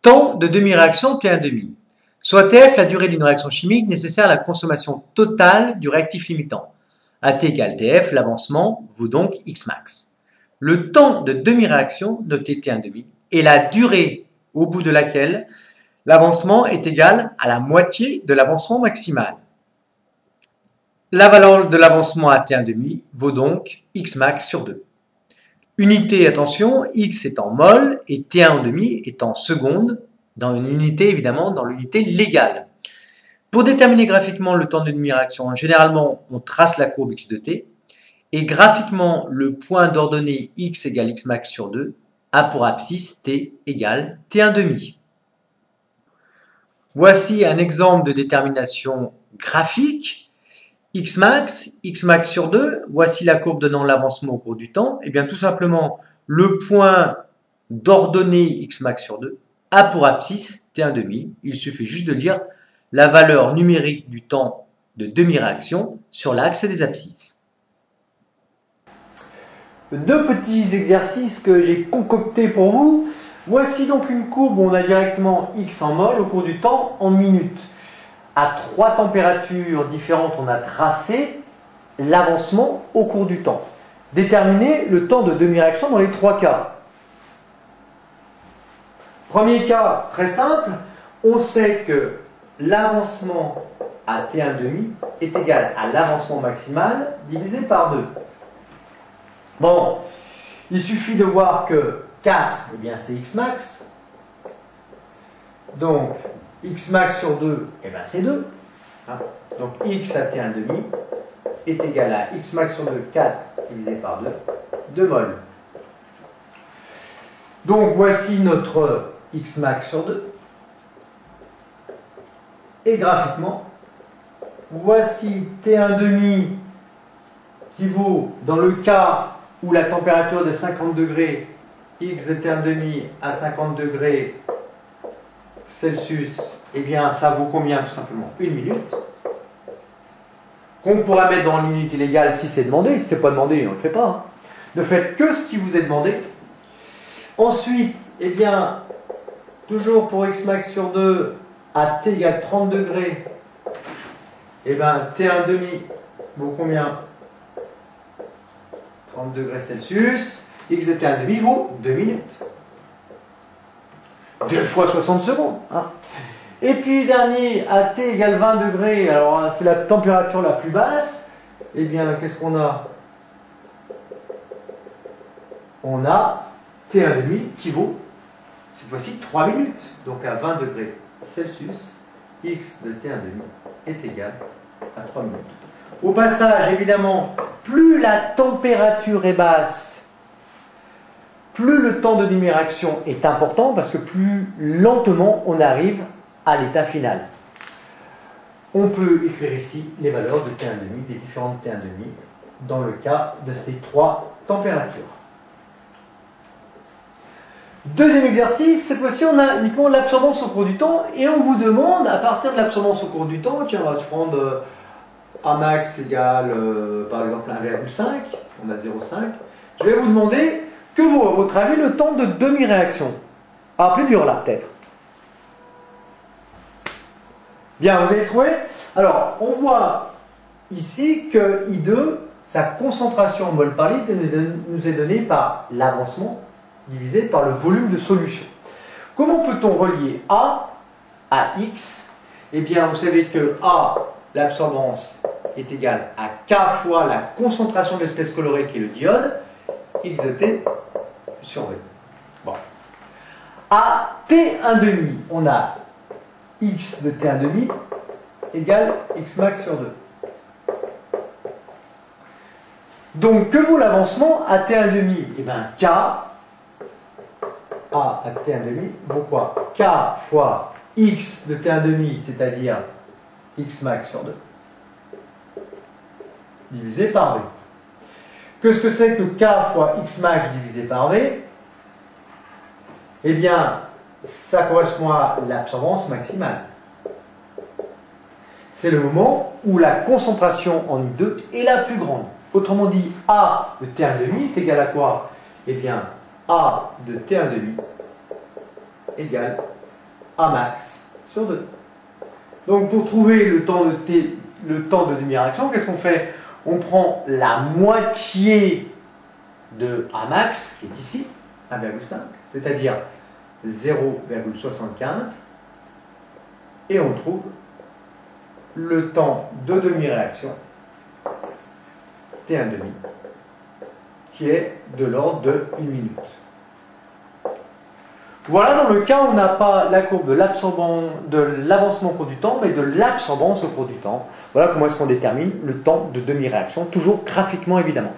Temps de demi-réaction T1,5, soit TF la durée d'une réaction chimique nécessaire à la consommation totale du réactif limitant. AT égale TF, l'avancement vaut donc Xmax. Le temps de demi-réaction, noté T1,5, est la durée au bout de laquelle l'avancement est égal à la moitié de l'avancement maximal. La valeur de l'avancement à T1,5 vaut donc Xmax sur 2. Unité, attention, X est en mol et T1,5 est en seconde, dans une unité évidemment, dans l'unité légale. Pour déterminer graphiquement le temps de demi-réaction, généralement on trace la courbe X de T, et graphiquement le point d'ordonnée X égale Xmax sur 2 a pour abscisse T égale T1,5. Voici un exemple de détermination graphique. Xmax, Xmax sur 2, voici la courbe donnant l'avancement au cours du temps. Et bien tout simplement, le point d'ordonnée Xmax sur 2 a pour abscisse T1,5. Il suffit juste de lire la valeur numérique du temps de demi-réaction sur l'axe des abscisses. Deux petits exercices que j'ai concoctés pour vous. Voici donc une courbe où on a directement X en mol au cours du temps en minutes. À trois températures différentes, on a tracé l'avancement au cours du temps. Déterminer le temps de demi-réaction dans les trois cas. Premier cas, très simple, on sait que l'avancement à T1,5 est égal à l'avancement maximal divisé par 2. Bon, il suffit de voir que 4, eh bien c'est Xmax. Donc, Xmax sur 2, eh bien c'est 2. Donc X à T1,5 est égal à Xmax sur 2, 4 divisé par 2, 2 mol. Donc voici notre Xmax sur 2. Et graphiquement, voici T1,5 qui vaut, dans le cas où la température est de 50 degrés, X de T1,5 à 50 degrés Celsius, eh bien ça vaut combien tout simplement? 1 minute. Qu'on pourra mettre dans l'unité légale si c'est demandé. Si ce n'est pas demandé, on ne le fait pas. Ne faites que ce qui vous est demandé. Ensuite, eh bien, toujours pour Xmax sur 2, à T égale 30 degrés, eh bien T1,5 vaut combien? 30 degrés Celsius. X de T1,5 vaut 2 minutes. 2 fois 60 secondes. Et puis dernier, à T égale 20 degrés, alors c'est la température la plus basse, eh bien qu'est-ce qu'on a? On a T1,5 qui vaut, cette fois-ci, 3 minutes. Donc à 20 degrés Celsius, X de T1,5 est égal à 3 minutes. Au passage, évidemment, plus la température est basse, plus le temps de demi-réaction est important parce que plus lentement on arrive à l'état final. On peut écrire ici les valeurs de T1,5, des différentes T1,5 dans le cas de ces trois températures. Deuxième exercice, cette fois-ci on a uniquement l'absorbance au cours du temps et on vous demande à partir de l'absorbance au cours du temps, tiens, on va se prendre Amax égale par exemple 1,5, on a 0,5, je vais vous demander que vaut à votre avis le temps de demi-réaction? Ah, plus dur là peut-être. Bien, vous avez trouvé? Alors, on voit ici que I2, sa concentration en mol par litre, nous est donnée par l'avancement divisé par le volume de solution. Comment peut-on relier A à X? Eh bien, vous savez que A, l'absorbance, est égale à K fois la concentration de l'espèce colorée qui est le diode, X de T sur V. Bon. À T1,5, on a X de T1,5 égale Xmax sur 2. Donc, que vaut l'avancement à T1,5? Eh bien, K, A à T1,5 vaut quoi? K fois X de T1,5, c'est-à-dire Xmax sur 2, divisé par V. Qu'est-ce que c'est que K fois Xmax divisé par V? Eh bien, ça correspond à l'absorbance maximale. C'est le moment où la concentration en I2 est la plus grande. Autrement dit, A de T1,5 est égal à quoi? Eh bien, A de T1,5 égale A max sur 2. Donc pour trouver le temps de T, le temps de demi-réaction, qu'est-ce qu'on fait? On prend la moitié de A max, qui est ici, 1,5, c'est-à-dire 0,75, et on trouve le temps de demi-réaction, T1 demi, qui est de l'ordre de 1 minute. Voilà dans le cas où on n'a pas la courbe de l'avancement au cours du temps, mais de l'absorbance au cours du temps. Voilà comment est-ce qu'on détermine le temps de demi-réaction, toujours graphiquement évidemment.